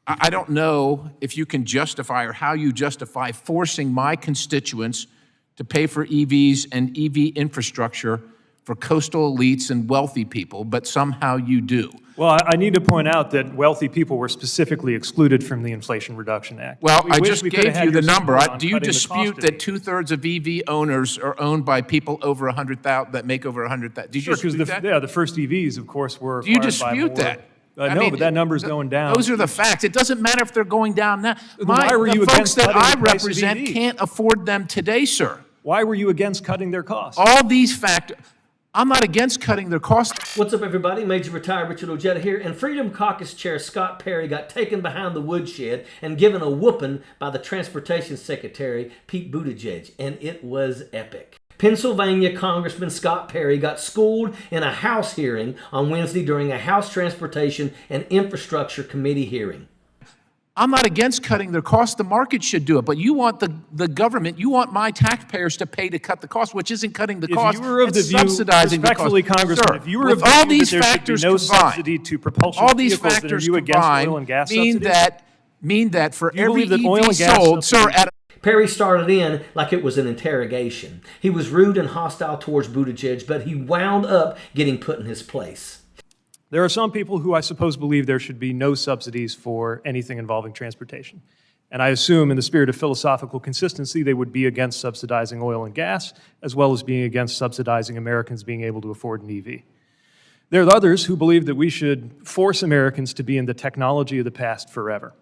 I don't know if you can justify or how you justify forcing my constituents to pay for EVs and EV infrastructure for coastal elites and wealthy people, but somehow you do. Well, I need to point out that wealthy people were specifically excluded from the Inflation Reduction Act. Well, I just gave you the number. Do you cutting the dispute cost that 2/3 of EV owners are owned by people over 100,000 that make over 100,000? Do you Sure, dispute that? yeah, the first EVs, of course, were Do you acquired by dispute more. that? No, but that number's going down. Those are the facts. It doesn't matter if they're going down now. Why were you the folks against that cutting I the price of represent EVs? can't afford them today, sir. Why were you against cutting their costs? All these factors. I'm not against cutting their costs. What's up, everybody? Major Retired Richard Ojeda here, and Freedom Caucus Chair Scott Perry got taken behind the woodshed and given a whooping by the Transportation Secretary Pete Buttigieg, and it was epic. Pennsylvania Congressman Scott Perry got schooled in a House hearing on Wednesday during a House Transportation and Infrastructure Committee hearing. I'm not against cutting their costs. The market should do it. But you want the government, you want my taxpayers to pay to cut the cost, which isn't cutting the cost. If you were of the it's view, subsidizing the cost. respectfully, Congressman, Sir, if you were of with the all view these that there should be factors no combined, subsidy to propulsion all these vehicles, then are factors you against oil and combined gas mean that for Do you every believe that oil EV and gas sold, sir, subsidies- at Perry started in like it was an interrogation. He was rude and hostile towards Buttigieg, but he wound up getting put in his place. There are some people who I suppose believe there should be no subsidies for anything involving transportation. And I assume in the spirit of philosophical consistency, they would be against subsidizing oil and gas, as well as being against subsidizing Americans being able to afford an EV. There are others who believe that we should force Americans to be in the technology of the past forever.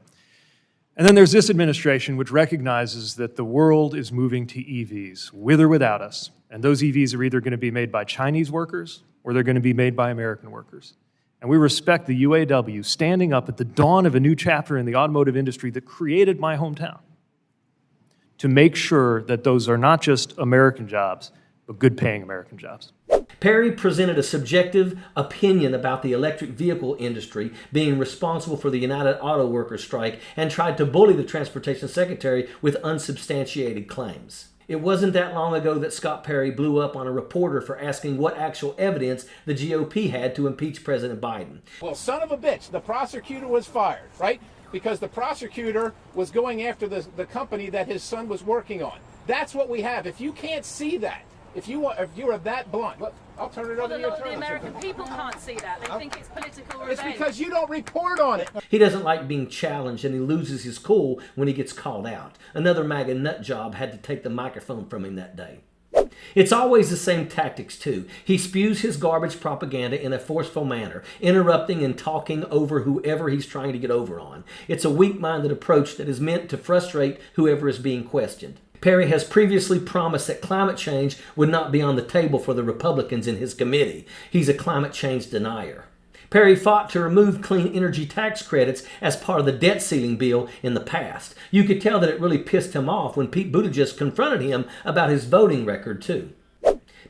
And then there's this administration, which recognizes that the world is moving to EVs, with or without us. And those EVs are either going to be made by Chinese workers, or they're going to be made by American workers. And we respect the UAW standing up at the dawn of a new chapter in the automotive industry that created my hometown to make sure that those are not just American jobs, but good-paying American jobs. Perry presented a subjective opinion about the electric vehicle industry being responsible for the United Auto Workers strike and tried to bully the Transportation Secretary with unsubstantiated claims. It wasn't that long ago that Scott Perry blew up on a reporter for asking what actual evidence the GOP had to impeach President Biden. Well, son of a bitch, the prosecutor was fired, right? Because the prosecutor was going after the company that his son was working on. That's what we have. If you can't see that, if you're that blunt, look, I'll turn it over to your attorney. The American people can't see that. They think it's political revenge. It's because you don't report on it. He doesn't like being challenged, and he loses his cool when he gets called out. Another MAGA nut job had to take the microphone from him that day. It's always the same tactics, too. He spews his garbage propaganda in a forceful manner, interrupting and talking over whoever he's trying to get over on. It's a weak-minded approach that is meant to frustrate whoever is being questioned. Perry has previously promised that climate change would not be on the table for the Republicans in his committee. He's a climate change denier. Perry fought to remove clean energy tax credits as part of the debt ceiling bill in the past. You could tell that it really pissed him off when Pete Buttigieg confronted him about his voting record, too.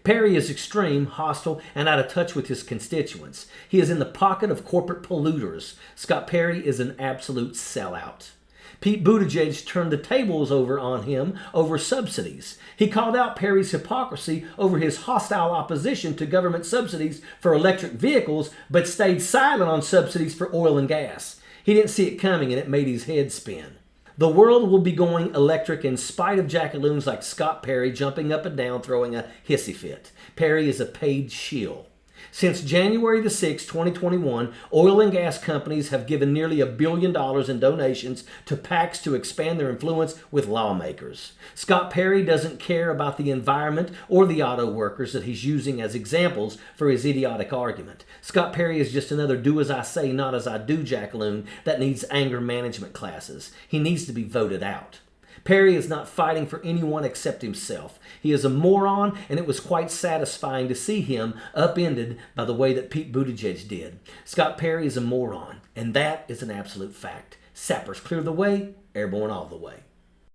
Perry is extreme, hostile, and out of touch with his constituents. He is in the pocket of corporate polluters. Scott Perry is an absolute sellout. Pete Buttigieg turned the tables over on him over subsidies. He called out Perry's hypocrisy over his hostile opposition to government subsidies for electric vehicles, but stayed silent on subsidies for oil and gas. He didn't see it coming, and it made his head spin. The world will be going electric in spite of jackaloons like Scott Perry jumping up and down throwing a hissy fit. Perry is a paid shill. Since January the 6th, 2021, oil and gas companies have given nearly $1 billion in donations to PACs to expand their influence with lawmakers. Scott Perry doesn't care about the environment or the auto workers that he's using as examples for his idiotic argument. Scott Perry is just another do-as-I-say, not-as-I-do jackaloon that needs anger management classes. He needs to be voted out. Perry is not fighting for anyone except himself. He is a moron, and it was quite satisfying to see him upended by the way that Pete Buttigieg did. Scott Perry is a moron, and that is an absolute fact. Sappers clear the way, airborne all the way.